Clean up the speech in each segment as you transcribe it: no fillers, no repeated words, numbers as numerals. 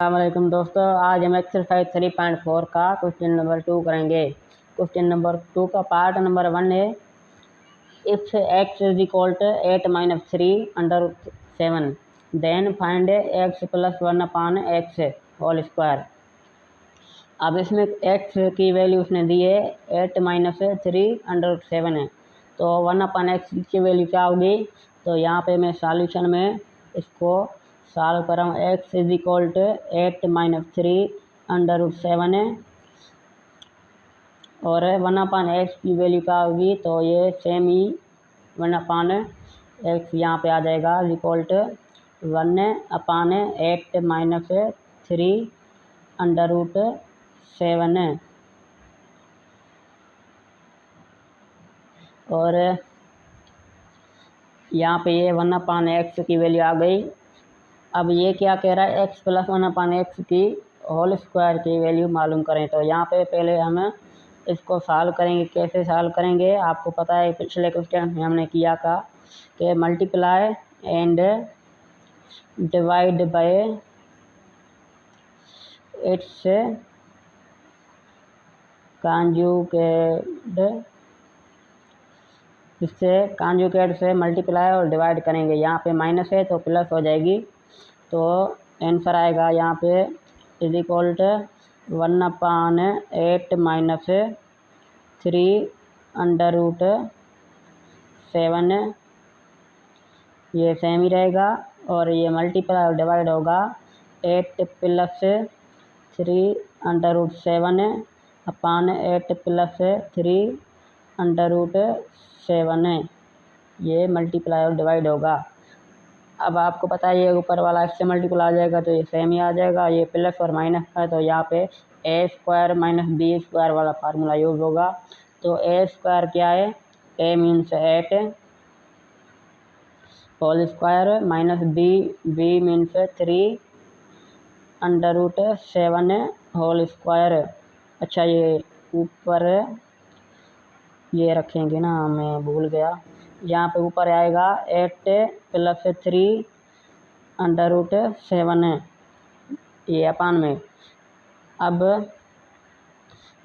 अस्सलामुअलैकुम दोस्तों, आज हम एक्सरसाइज 3.4 का क्वेश्चन नंबर 2 करेंगे। क्वेश्चन नंबर 2 का पार्ट नंबर 1 है, if x is equal to 8 minus 3 under 7 then find x plus 1 upon X whole square. अब इसमें x की वैल्यू उसने दी है 8 माइनस 3 अंडर 7 है, तो 1 अपान एक्स की वैल्यू क्या होगी। तो यहाँ पे मैं सॉल्यूशन में इसको सॉल्व कर रहा हूँ। X is equal to 8 minus 3 under 7 है और 1 अपान एक्स की वैल्यू क्या होगी, तो ये सेम ही 1 अपान एक्स यहाँ पे आ जाएगा is equal to 1 upon 8 minus 3 under 7 है। और यहाँ पे ये 1 अपान एक्स की वैल्यू आ गई। अब ये क्या कह रहा है, x प्लस 1 अपान एक्स की होल स्क्वायर की वैल्यू मालूम करें। तो यहाँ पे पहले हम इसको सॉल्व करेंगे। कैसे सॉल्व करेंगे, आपको पता है पिछले क्वेश्चन में हमने किया था कि multiply and divide by it's conjugate, इससे कॉन्जुगेट से मल्टीप्लाई और डिवाइड करेंगे। यहाँ पे माइनस है तो प्लस हो जाएगी, तो आंसर आएगा यहाँ पे is equal to 1 upon 8 minus 3 under 7, ये सेम ही रहेगा। और ये मल्टीप्लाई और डिवाइड होगा 8 प्लस 3 अंडर 7 अपान 8 प्लस 3 अंडर 7, ये मल्टीप्लाई और डिवाइड होगा। अब आपको पता है ये ऊपर वाला इससे मल्टीपल आ जाएगा तो ये सेम ही आ जाएगा। ये प्लस और माइनस है तो यहाँ पे A square minus B square वाला फार्मूला यूज होगा। तो ए स्क्वायर क्या है, A means 8 whole square minus B means 3 under 7 whole square. अच्छा, ये ऊपर ये रखेंगे ना, मैं भूल गया। यहाँ पे ऊपर आएगा 8 प्लस 3 अंडर 7 ये अपान में। अब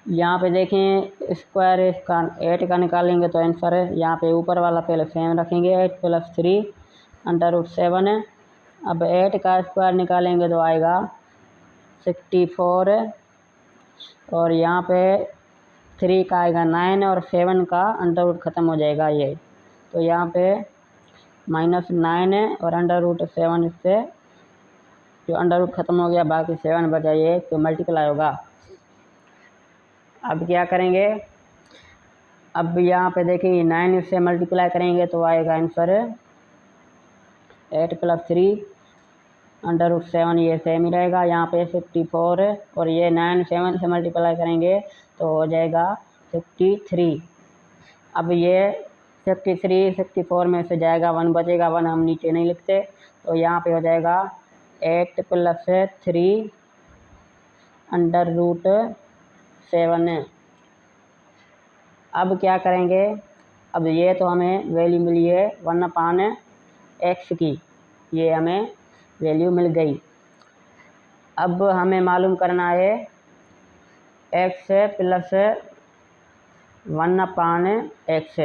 यहाँ पे देखें स्क्वायर इसका 8 का निकालेंगे तो आंसर है यहाँ पे ऊपर वाला पहले सेम रखेंगे 8 प्लस 3 अंडर 7। अब 8 का स्क्वायर निकालेंगे तो आएगा 64 और यहाँ पे 3 का आएगा 9 और 7 का अंडर रूट ख़त्म हो जाएगा ये, तो यहाँ पे -9 और अंडर रूट 7 से जो अंडर रूट ख़त्म हो गया बाकी 7 बचा, ये तो मल्टीप्लाई होगा। अब क्या करेंगे, अब यहाँ पे देखिए 9 से मल्टीप्लाई करेंगे तो आएगा आंसर 8 प्लस 3 अंडर रूट 7, ये सेम ही रहेगा। यहाँ पे 54 और ये 9 7 से मल्टीप्लाई करेंगे तो हो जाएगा 53। अब ये 64 में से जाएगा 1 बचेगा, 1 हम नीचे नहीं लिखते, तो यहाँ पे हो जाएगा 8 प्लस 3 अंडर रूट 7। अब क्या करेंगे, अब ये तो हमें वैल्यू मिली है 1 अपान एक्स की, ये हमें वैल्यू मिल गई। अब हमें मालूम करना है एक्स प्लस 1 अपान एक्स,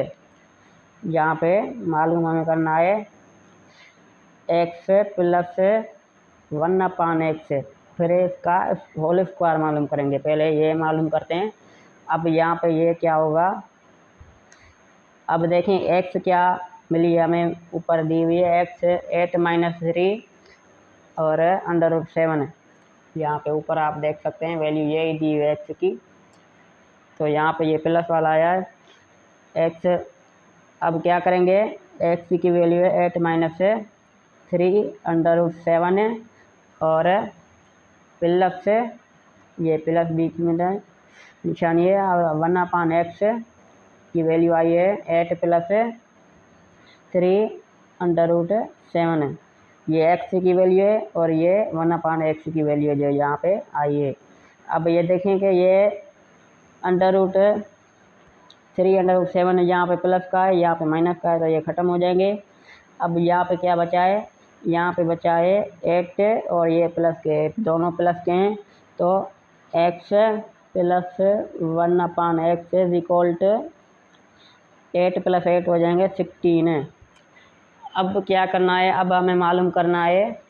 यहाँ पे मालूम हमें करना है एक्स प्लस 1 अपान एक्स, फिर इसका होल स्क्वायर मालूम करेंगे। पहले ये मालूम करते हैं। अब यहाँ पे ये क्या होगा, अब देखें एक्स क्या मिली है हमें, ऊपर दी हुई है एक्स 8 माइनस 3 और अंडर रूट 7, यहाँ पे ऊपर आप देख सकते हैं वैल्यू यही दी हुई है एक्स की, तो यहाँ पे ये प्लस वाला आया है एक्स। अब क्या करेंगे, एक्स की वैल्यू है 8 माइनस 3 अंडर रूट 7 और प्लस से ये प्लस बीच में निशानी है और 1 अपान एक्स की वैल्यू आई है 8 प्लस 3 अंडर रूट 7, ये एक्स की वैल्यू है और ये 1 अपान एक्स की वैल्यू है जो यहाँ पे आई है। अब ये देखें कि ये अंडर रूट 3 अंडर रूट 7 यहाँ पे प्लस का है, यहाँ पे माइनस का है, तो ये ख़त्म हो जाएंगे। अब यहाँ पे क्या बचा है, यहाँ पे बचा है 8 और ये प्लस के, दोनों प्लस के हैं, तो x plus 1/x is equal to 8 + 8 हो जाएंगे 16। अब क्या करना है, अब हमें मालूम करना है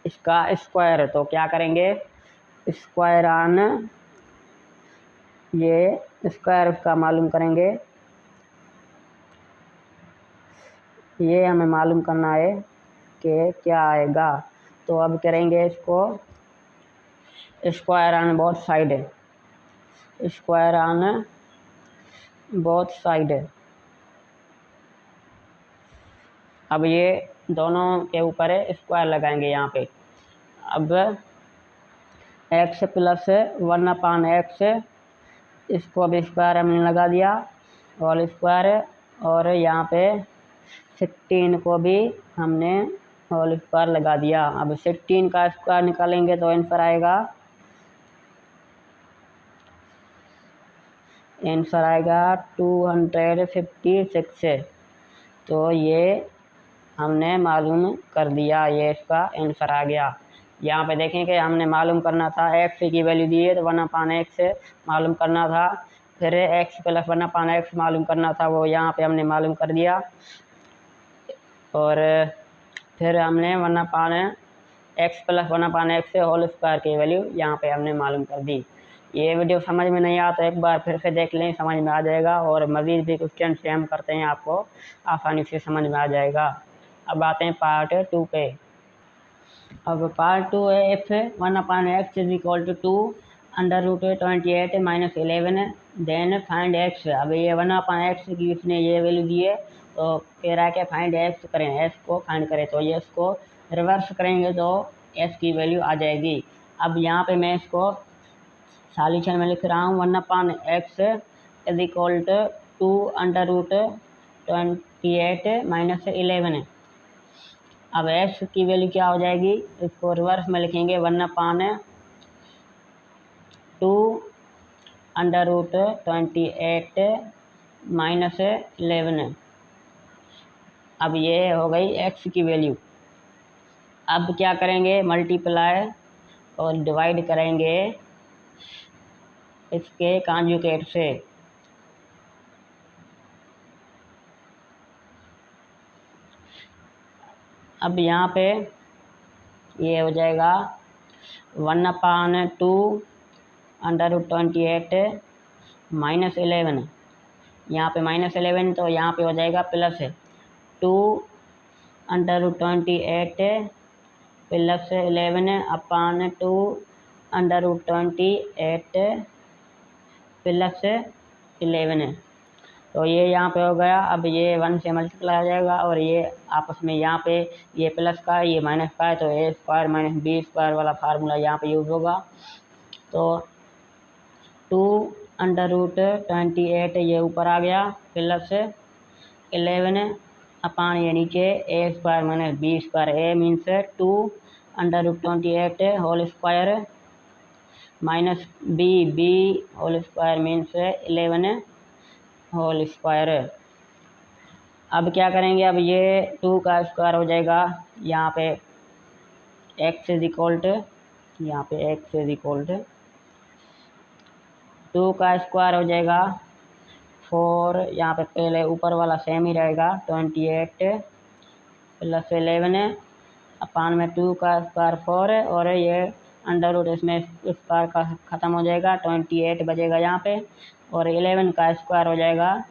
इसका स्क्वायर। तो क्या करेंगे, स्क्वायर ऑन, ये स्क्वायर उसका मालूम करेंगे। ये हमें मालूम करना है कि क्या आएगा। तो अब करेंगे इसको square on both side, square on both side. अब ये दोनों के ऊपर स्क्वायर लगाएंगे यहाँ पे। अब x प्लस 1/x, इसको अब स्क्वायर हमने लगा दिया, होल स्क्वायर, और यहाँ पे 16 को भी हमने होल स्क्वायर लगा दिया। अब 16 का स्क्वायर निकालेंगे तो आंसर आएगा, आंसर आएगा 256। तो ये हमने मालूम कर दिया, ये इसका आंसर आ गया। यहाँ पे देखें कि हमने मालूम करना था, x की वैल्यू दी है तो 1/x मालूम करना था, फिर x प्लस 1/x मालूम करना था, वो यहाँ पे हमने मालूम कर दिया, और फिर हमने 1/x plus 1/x whole square की वैल्यू यहाँ पे हमने मालूम कर दी। ये वीडियो समझ में नहीं आता एक बार फिर से देख लें, समझ में आ जाएगा, और मज़ीद भी क्वेश्चन से हम करते हैं, आपको आसानी से समझ में आ जाएगा। अब आते हैं पार्ट 2 पे। अब पार्ट 2 है, if 1/x is equal to 2√28 - 11 then find x। अब ये 1/x की इसने ये वैल्यू दी है, तो कह रहा है कि फाइंड x करें, x को फाइंड करें, तो ये इसको रिवर्स करेंगे तो x की वैल्यू आ जाएगी। अब यहाँ पे मैं इसको सॉल्यूशन में लिख रहा हूँ, 1/x इज इक्वल टू 2√28 - 11। अब x की वैल्यू क्या हो जाएगी, इसको रिवर्स में लिखेंगे, 1/2 √28 - 11। अब ये हो गई x की वैल्यू। अब क्या करेंगे, मल्टीप्लाई और डिवाइड करेंगे इसके कॉन्जुगेट से। अब यहाँ पे ये हो जाएगा 1/2 √28 - 11, यहाँ पे -11, तो यहाँ पे हो जाएगा प्लस 2 √28 प्लस 11/2 √28 प्लस 11। तो ये यहाँ पे हो गया। अब ये 1 से मल्टीप्लाई हो जाएगा, और ये आपस में यहाँ पे ये प्लस का ये माइनस का है, तो a² - b² वाला फार्मूला यहाँ पे यूज़ होगा। तो 2√28 ये ऊपर आ गया, प्लस 11 अपान ये नीचे a² - b², a means 2√28 whole square minus b whole square means 11 whole square. अब क्या करेंगे, अब ये 2 का स्क्वायर हो जाएगा, यहाँ पे x इज इक्वल टू, यहाँ पे x इज इक्वल टू 2 का स्क्वायर हो जाएगा 4, यहाँ पे पहले ऊपर वाला सेम ही रहेगा, 28 प्लस 11 अपान में 2 का स्क्वायर 4 है, और ये अंडर रूट इसमें स्क्वायर का ख़त्म हो जाएगा, 28 बचेगा यहाँ पे, और 11 का स्क्वायर हो जाएगा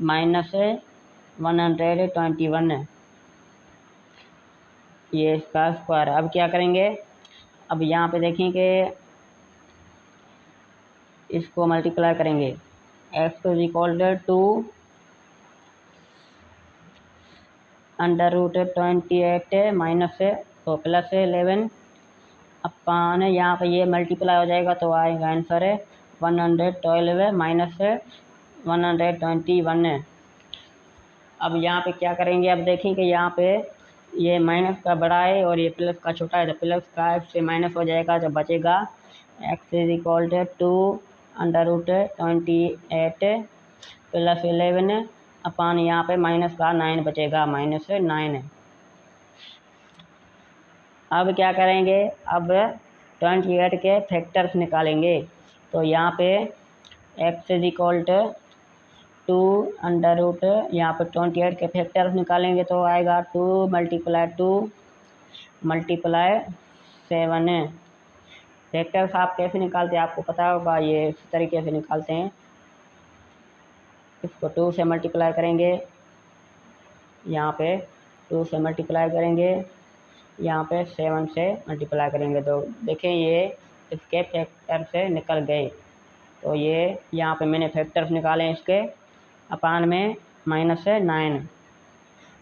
-121, ये इसका स्क्वायर। अब क्या करेंगे, अब यहाँ पे देखेंगे इसको मल्टीप्लाई करेंगे, x is equal to √28 minus तो प्लस 11 अपान, यहाँ पे ये मल्टीप्लाई हो जाएगा तो आएगा आंसर 112 माइनस 121। अब यहाँ पे क्या करेंगे, अब देखेंगे यहाँ पे ये माइनस का बड़ा है और ये प्लस का छोटा है, तो प्लस का x से माइनस हो जाएगा, तो बचेगा x is equal to √28 plus 11 upon यहाँ पे माइनस का 9 बचेगा, -9। अब क्या करेंगे, अब 28 के फैक्टर्स निकालेंगे। तो यहाँ पे x is equal to under root, यहाँ पर 28 के फैक्टर्स निकालेंगे तो आएगा 2 मल्टीप्लाई 2 मल्टीप्लाई 7 है। फैक्टर्स आप कैसे निकालते हैं आपको पता होगा, ये इस तरीके से निकालते हैं। इसको 2 से मल्टीप्लाई करेंगे, यहाँ पे 2 से मल्टीप्लाई करेंगे, यहाँ पे 7 से मल्टीप्लाई करेंगे। तो देखें ये इसके फैक्टर से निकल गए। तो ये यहाँ पे मैंने फैक्टर्स निकाले इसके, अपान में -9।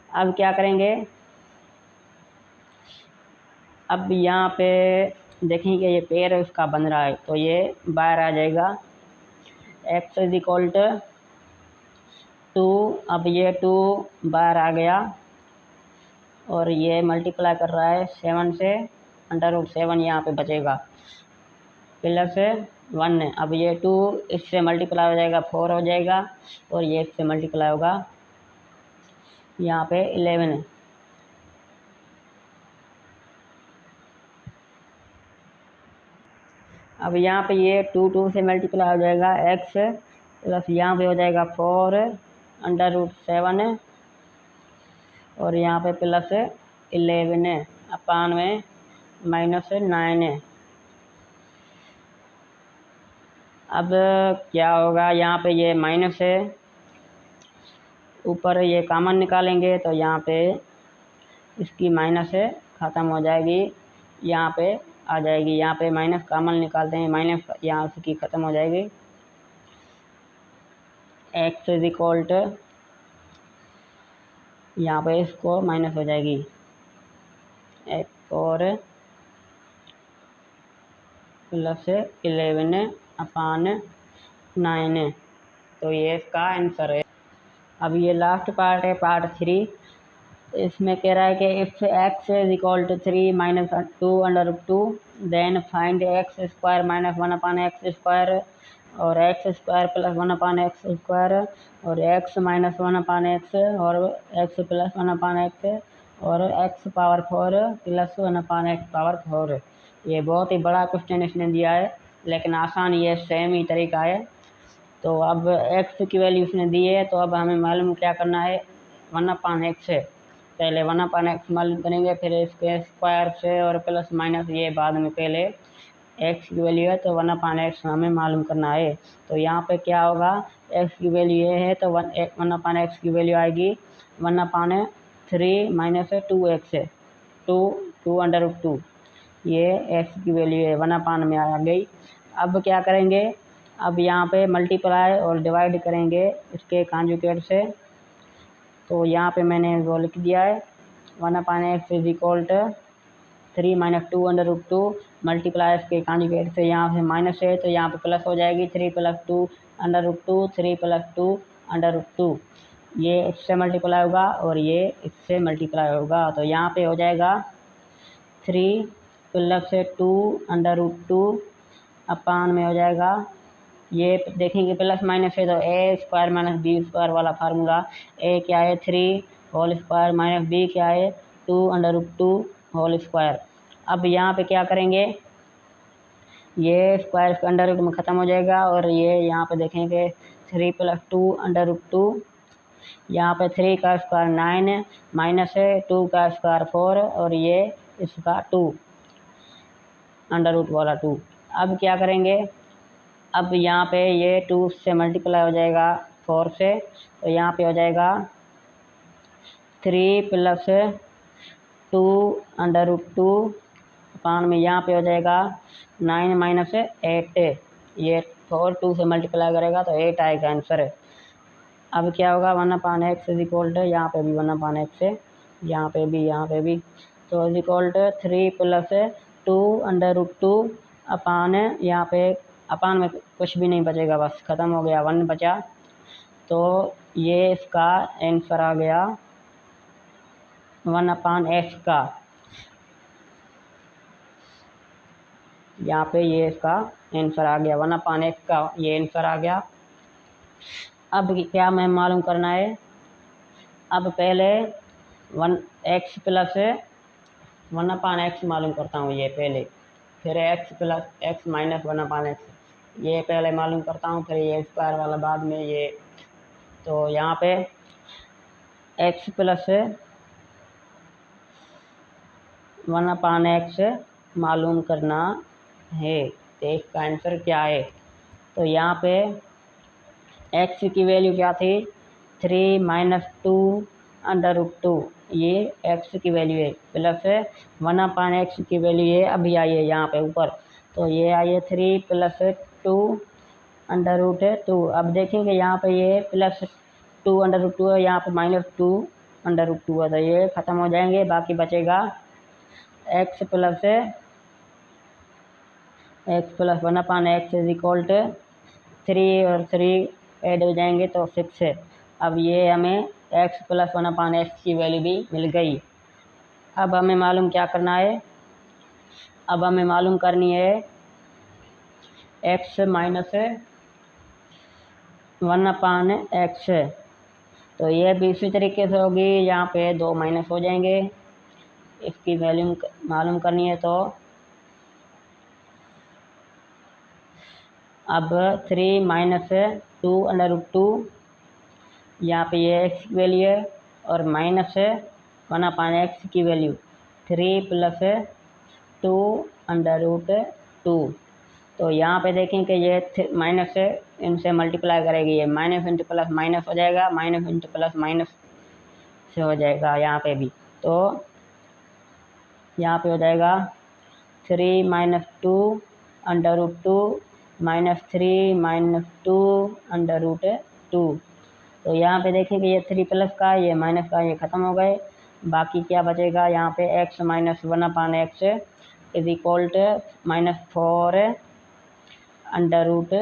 अब क्या करेंगे, अब यहाँ पे देखेंगे ये पेयर उसका बन रहा है तो ये बाहर आ जाएगा। x इज इक्वल टू, अब ये 2 बाहर आ गया और ये मल्टीप्लाई कर रहा है 7 से, अंडर रूट 7 यहाँ पे बचेगा प्लस 1। अब ये 2 इससे मल्टीप्लाई हो जाएगा 4 हो जाएगा, और ये इससे मल्टीप्लाई होगा यहाँ पे 11। अब यहाँ पे ये 2 से मल्टीप्लाई हो जाएगा x प्लस यहाँ पे हो जाएगा 4 अंडर रूट 7 और यहाँ पे प्लस 11 अपान में -9। अब क्या होगा, यहाँ पे ये माइनस है, ऊपर ये कॉमन निकालेंगे तो यहाँ पे इसकी माइनस है ख़त्म हो जाएगी, यहाँ पे आ जाएगी। यहाँ पे माइनस कॉमन निकालते हैं, माइनस यहाँ से की ख़त्म हो जाएगी। x इज इक्वल टू, यहाँ पे इसको माइनस हो जाएगी x और प्लस 11 अपान 9। तो ये इसका आंसर है। अब ये लास्ट पार्ट है, पार्ट 3। इसमें कह रहा है कि if x is equal to 3 minus 2 under root 2 then find x square minus 1 upon X square और X square plus 1 upon X square और x माइनस 1 अपान एक्स और x प्लस 1 अपान एक्स और x power 4 plus 1 upon X power 4। ये बहुत ही बड़ा question इसने दिया है, लेकिन आसान ये सेम ही तरीका है। तो अब x की वैल्यू इसने दी है, तो अब हमें मालूम क्या करना है, 1 अपान एक्स है। पहले 1 अपान एक्स मालूम करेंगे, फिर इसके स्क्वायर से और प्लस माइनस ये बाद में। पहले x की वैल्यू है तो 1 अपान एक्स हमें मालूम करना है। तो यहाँ पे क्या होगा, x की वैल्यू ये है तो 1 अपान एक्स की वैल्यू आएगी 1 अपान 3 माइनस 2x है, 2 अंडर रूट 2। ये x की वैल्यू है 1 अपान में आ गई। अब क्या करेंगे, अब यहाँ पे मल्टीप्लाई और डिवाइड करेंगे इसके कॉन्जुगेट से। तो यहाँ पे मैंने वो लिख दिया है 1 upon X is equal to 3 minus 2 under root 2 multiply इसके कॉन्जुगेट से, यहाँ से माइनस है तो यहाँ पे प्लस हो जाएगी 3 plus 2 under root 2, 3 plus 2 under root 2। ये इससे मल्टीप्लाई होगा और ये इससे मल्टीप्लाई होगा, तो यहाँ पे हो जाएगा 3 प्लस 2 अंडर रूट 2 अपान में हो जाएगा, ये देखेंगे प्लस माइनस है तो A square minus B square वाला फार्मूला। ए क्या है 3 होल स्क्वायर माइनस बी क्या है 2 अंडर रूट 2 होल स्क्वायर। अब यहाँ पे क्या करेंगे, ये स्क्वायर अंडर रूट में ख़त्म हो जाएगा और ये यहाँ पे देखेंगे 3 प्लस 2 अंडर रूट 2, यहाँ पे 3 का स्क्वायर 9 माइनस है 2 का स्क्वायर 4 और ये इसका 2 अंडर रूट वाला 2। अब क्या करेंगे, अब यहाँ पे ये 2 से मल्टीप्लाई हो जाएगा 4 से, तो यहाँ पे हो जाएगा 3 प्लस 2 अंडर रूट 2 अपान में यहाँ पे हो जाएगा 9 माइनस 8। ये 4 2 से मल्टीप्लाई करेगा तो 8 आएगा आंसर। अब क्या होगा 1 upon X is equal to, यहाँ पे भी 1 अपान एक्स है, यहाँ पे भी, तो is equal to 3 plus 2 under root 2 upon, यहाँ पे अपान में कुछ भी नहीं बचेगा, बस ख़त्म हो गया 1 बचा। तो ये इसका आंसर आ गया 1 अपान एक्स का, यहाँ पे ये इसका आंसर आ गया 1 अपान एक्स का, ये आंसर आ गया। अब क्या मैं मालूम करना है, अब पहले 1 x plus one upon x मालूम करता हूँ ये पहले, फिर x plus x minus one upon x ये पहले मालूम करता हूँ, फिर ये स्क्वायर वाला बाद में ये। तो यहाँ पे X plus one upon x मालूम करना है, तो इसका आंसर क्या है। तो यहाँ पे एक्स की वैल्यू क्या थी, 3 माइनस 2 अंडर रूट 2, ये एक्स की वैल्यू है, प्लस वन अपान एक्स की वैल्यू ये अभी आई है यहाँ पे ऊपर, तो ये आई है 3 प्लस 2 अंडर रूट 2। अब देखेंगे यहाँ पे ये प्लस 2 अंडर रूट 2 है, यहाँ पे माइनस 2 अंडर रूट 2 है, तो ये ख़त्म हो जाएंगे, बाकी बचेगा X plus one upon X is equal to 3 और 3 ऐड हो जाएंगे तो 6 है। अब ये हमें x plus one upon X की वैल्यू भी मिल गई। अब हमें मालूम क्या करना है, अब हमें मालूम करनी है x minus one upon x, तो ये भी इसी तरीके से होगी, यहाँ पे 2 माइनस हो जाएंगे, इसकी वैल्यू मालूम करनी है। तो अब 3 माइनस 2 अंडर रूट 2, यहाँ पे ये एक्स की वैल्यू है, और माइनस वन अपान एक्स की वैल्यू 3 प्लस 2 अंडर रूट 2। तो यहाँ पे देखें कि ये माइनस से इनसे मल्टीप्लाई करेगी, ये माइनस इंटू प्लस माइनस हो जाएगा, माइनस इंटू प्लस माइनस से हो जाएगा यहाँ पे भी। तो यहाँ पे हो जाएगा 3 minus 2 under root 2 minus 3 minus 2 under root 2। तो यहाँ पे देखें कि ये 3 प्लस का ये माइनस का ये ख़त्म हो गए, बाकी क्या बचेगा यहाँ पे X minus one upon X is equal to minus 4 under root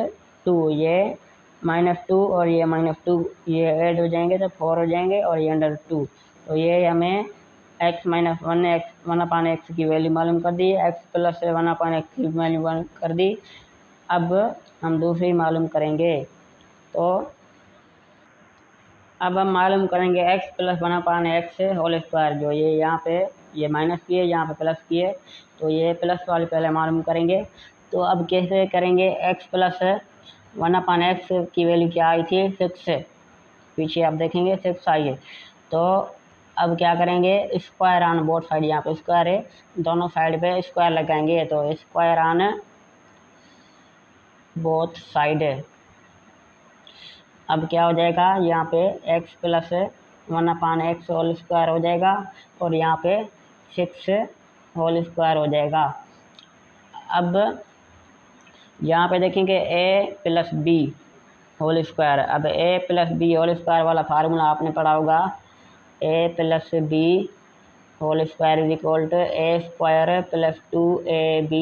2, ये माइनस 2 और ये माइनस 2 ये ऐड हो जाएंगे तो 4 हो जाएंगे, और ये अंडर 2। तो ये हमें X minus one upon X की वैल्यू मालूम कर दी, X plus one upon X की वैल्यू कर दी। अब हम दूसरी मालूम करेंगे, तो अब हम मालूम करेंगे X plus one upon X whole square, जो ये यहाँ पे ये माइनस की है, यहाँ पे प्लस की है, तो ये प्लस वाले पहले मालूम करेंगे। तो अब कैसे करेंगे, X plus one upon X की वैल्यू क्या आई थी, 6, पीछे आप देखेंगे 6 आई है। तो अब क्या करेंगे, स्क्वायर ऑन बोथ साइड, यहाँ पे स्क्वायर है, दोनों साइड पे स्क्वायर लगाएंगे, तो स्क्वायर ऑन बोथ साइड। अब क्या हो जाएगा, यहाँ पे X plus one upon X whole square हो जाएगा, और यहाँ पे 6 होल स्क्वायर हो जाएगा। अब यहाँ पे देखेंगे A plus B whole square, अब A plus B whole square वाला फार्मूला आपने पढ़ा होगा, A plus B whole square is equal to A square plus 2ab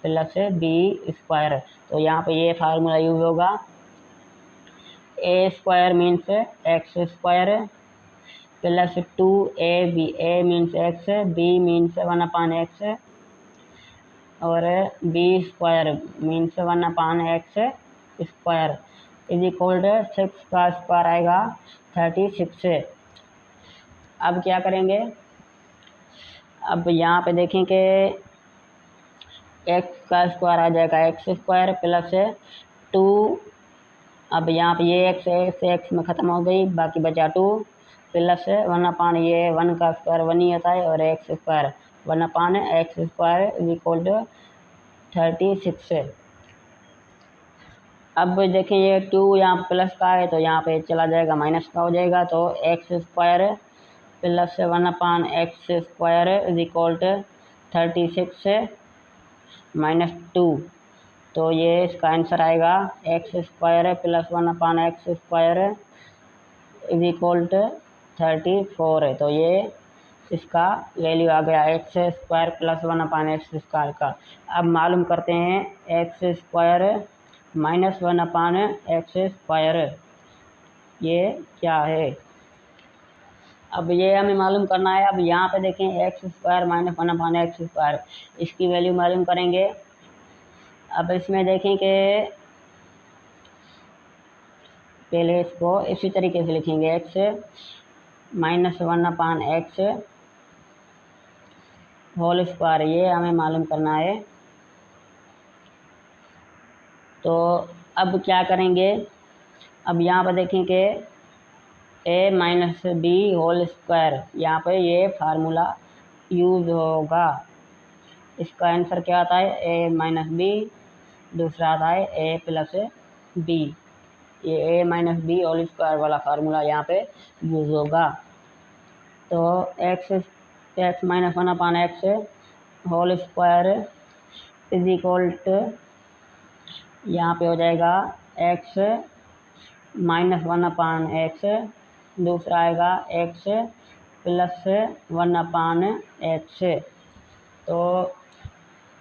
plus B square. तो यहाँ पे ये फार्मूला यूज होगा, A square means X square plus 2ab, A means X, B means one upon X, और B square means one upon X square is equal to 6 का square आएगा 36। अब क्या करेंगे, अब यहाँ पे देखें कि एक्स का स्क्वायर आ जाएगा एक्स स्क्वायर प्लस 2, अब यहाँ पे ये एक्स में ख़त्म हो गई, बाकी बचा 2 प्लस वन अपान ये 1 का स्क्वायर 1 ही होता है, और X square 1 upon X square is equal to 36। अब देखें ये 2 यहाँ प्लस का है, तो यहाँ पे चला जाएगा माइनस का हो जाएगा, तो X square plus one upon X square is equal to 36 minus 2। तो ये इसका आंसर आएगा X square plus one upon X square is equal to 34 तो ये इसका वैल्यू आ गया X square plus one upon X square का। अब मालूम करते हैं X square minus one upon X square ये क्या है। अब ये हमें मालूम करना है। अब यहाँ पे देखें x square minus one upon X square, इसकी वैल्यू मालूम करेंगे। अब इसमें देखें कि पहले इसको इसी तरीके से लिखेंगे, X minus one upon X whole square, ये हमें मालूम करना है। तो अब क्या करेंगे, अब यहाँ पर देखें कि ए माइनस बी होल स्क्वायर, यहाँ पे ये फार्मूला यूज होगा। इसका आंसर क्या आता है, ए माइनस बी, दूसरा आता है ए प्लस बी। ये A minus B whole square वाला फार्मूला यहाँ पे यूज होगा। तो X minus 1/x whole square is equal to, यहाँ पे हो जाएगा एक्स माइनस 1/x, दूसरा आएगा एक्स प्लस 1/x। तो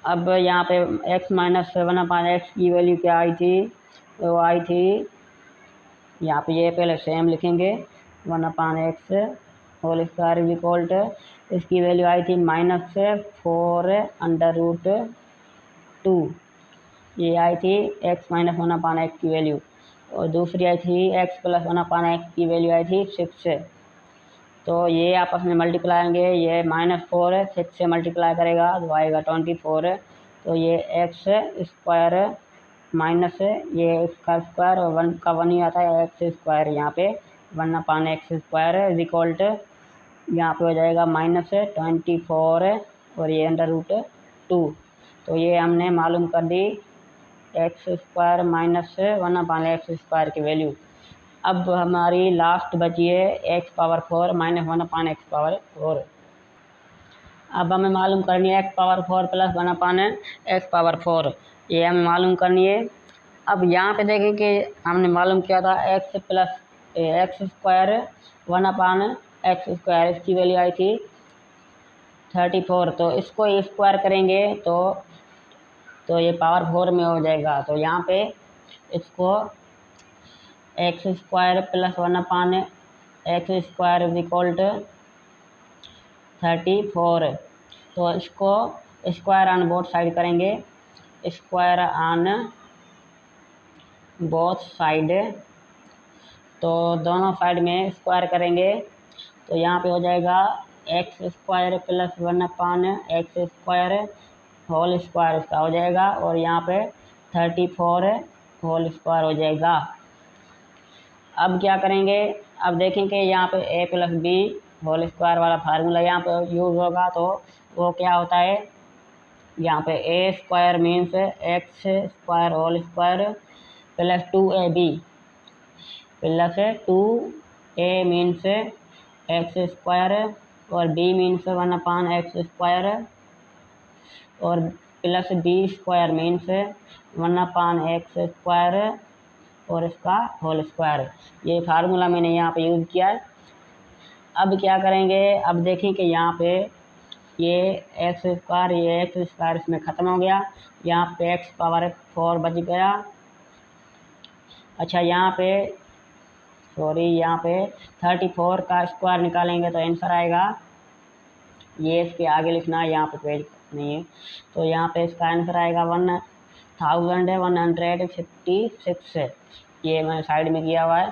अब यहाँ पे x माइनस 1/x की वैल्यू क्या आई थी, वो आई थी, यहाँ पे ये पहले सेम लिखेंगे 1/x whole square is equal to, इसकी वैल्यू आई थी -4√2, ये आई थी x माइनस 1/x की वैल्यू। और दूसरी आई थी x प्लस 1/x की वैल्यू आई थी 6। तो ये आपस में मल्टीप्लाई आएंगे, ये -4 है, 6 से मल्टीप्लाई करेगा तो आएगा 24। तो ये एक्स स्क्वायर माइनस ये इसका स्क्वायर और 1 का 1 ही आता है, एक्स स्क्वायर यहाँ पे 1/x square is equal to, यहाँ पे हो जाएगा -24 और ये √2। तो ये हमने मालूम कर दी X square minus 1/x square की वैल्यू। अब हमारी लास्ट बची है x⁴ माइनस 1/x पावर 4। अब हमें मालूम करनी है x⁴ प्लस 1/x पावर 4, ये हमें मालूम करनी है। अब यहाँ पे देखें कि हमने मालूम किया था x plus x square 1/x square, इसकी वैल्यू आई थी 34। तो इसको स्क्वायर करेंगे तो ये पावर 4 में हो जाएगा। तो यहाँ पे इसको X square plus 1/x square is equal to 34। तो इसको स्क्वायर ऑन बोथ साइड करेंगे, स्क्वायर ऑन बोथ साइड, तो दोनों साइड में स्क्वायर करेंगे तो यहाँ पे हो जाएगा X square plus 1/x square whole square इसका हो जाएगा, और यहाँ पे 34 होल स्क्वायर हो जाएगा। अब क्या करेंगे, अब देखेंगे यहाँ पे a plus B whole square वाला फार्मूला यहाँ पे यूज होगा। तो वो क्या होता है, यहाँ पे a square means X square whole square plus 2ab plus 2a means X square और b मीन्स 1/x स्क्वायर और plus b square means 1/x square और इसका होल स्क्वायर। ये फार्मूला मैंने यहाँ पे यूज़ किया है। अब क्या करेंगे, अब देखिए कि यहाँ पे ये एक्स स्क्वायर इसमें ख़त्म हो गया, यहाँ पे x⁴ बच गया। अच्छा यहाँ पे यहाँ पे 34 का स्क्वायर निकालेंगे तो आंसर आएगा, ये इसके आगे लिखना है, यहाँ पे पेज नहीं है। तो यहाँ पे इसका आंसर आएगा 1156, ये मैंने साइड में किया हुआ है।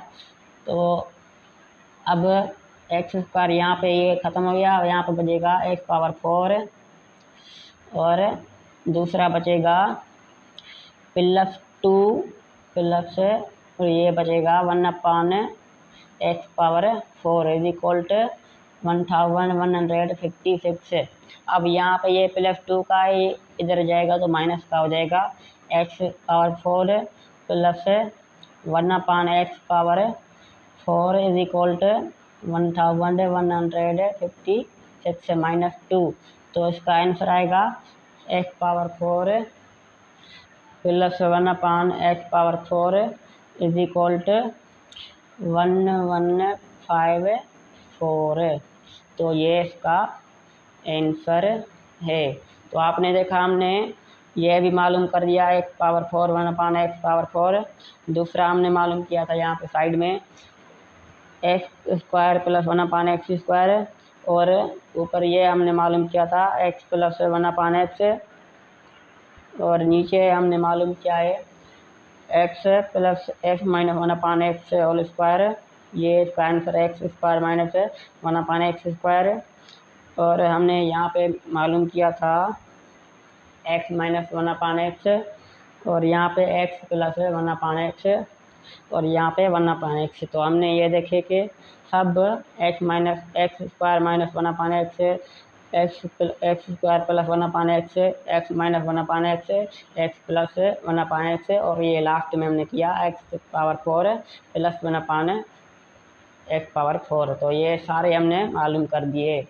तो अब एक्स स्क्वायर यहाँ पे ये ख़त्म हो गया, यहाँ पे बचेगा x⁴ और दूसरा बचेगा प्लस 2 प्लस और ये बचेगा 1/x⁴ इज इक्वल टू 1156। अब यहाँ पे ये +2 का इधर जाएगा तो माइनस का हो जाएगा, x⁴ plus 1/x⁴ is equal to 1156 minus 2। तो इसका आंसर आएगा x⁴ plus 1/x⁴ is equal to 1154। तो ये इसका आंसर है। तो आपने देखा हमने यह भी मालूम कर दिया x⁴ 1/x⁴। दूसरा हमने मालूम किया था यहाँ पे साइड में x square plus 1/x square, और ऊपर ये हमने मालूम किया था x प्लस 1/x, और नीचे हमने मालूम किया है x plus x minus 1/x whole square. ये इसका answer x square minus 1/x square. और हमने यहाँ पे मालूम किया था x माइनस 1/x और यहाँ पे x प्लस 1/x और यहाँ पे 1/x। तो हमने ये देखे कि सब x minus x square minus 1/x, x square plus 1/x, x minus 1/x, x plus 1/x और ये लास्ट में हमने किया x power 4 plus 1/x power 4। तो ये सारे हमने मालूम कर दिए।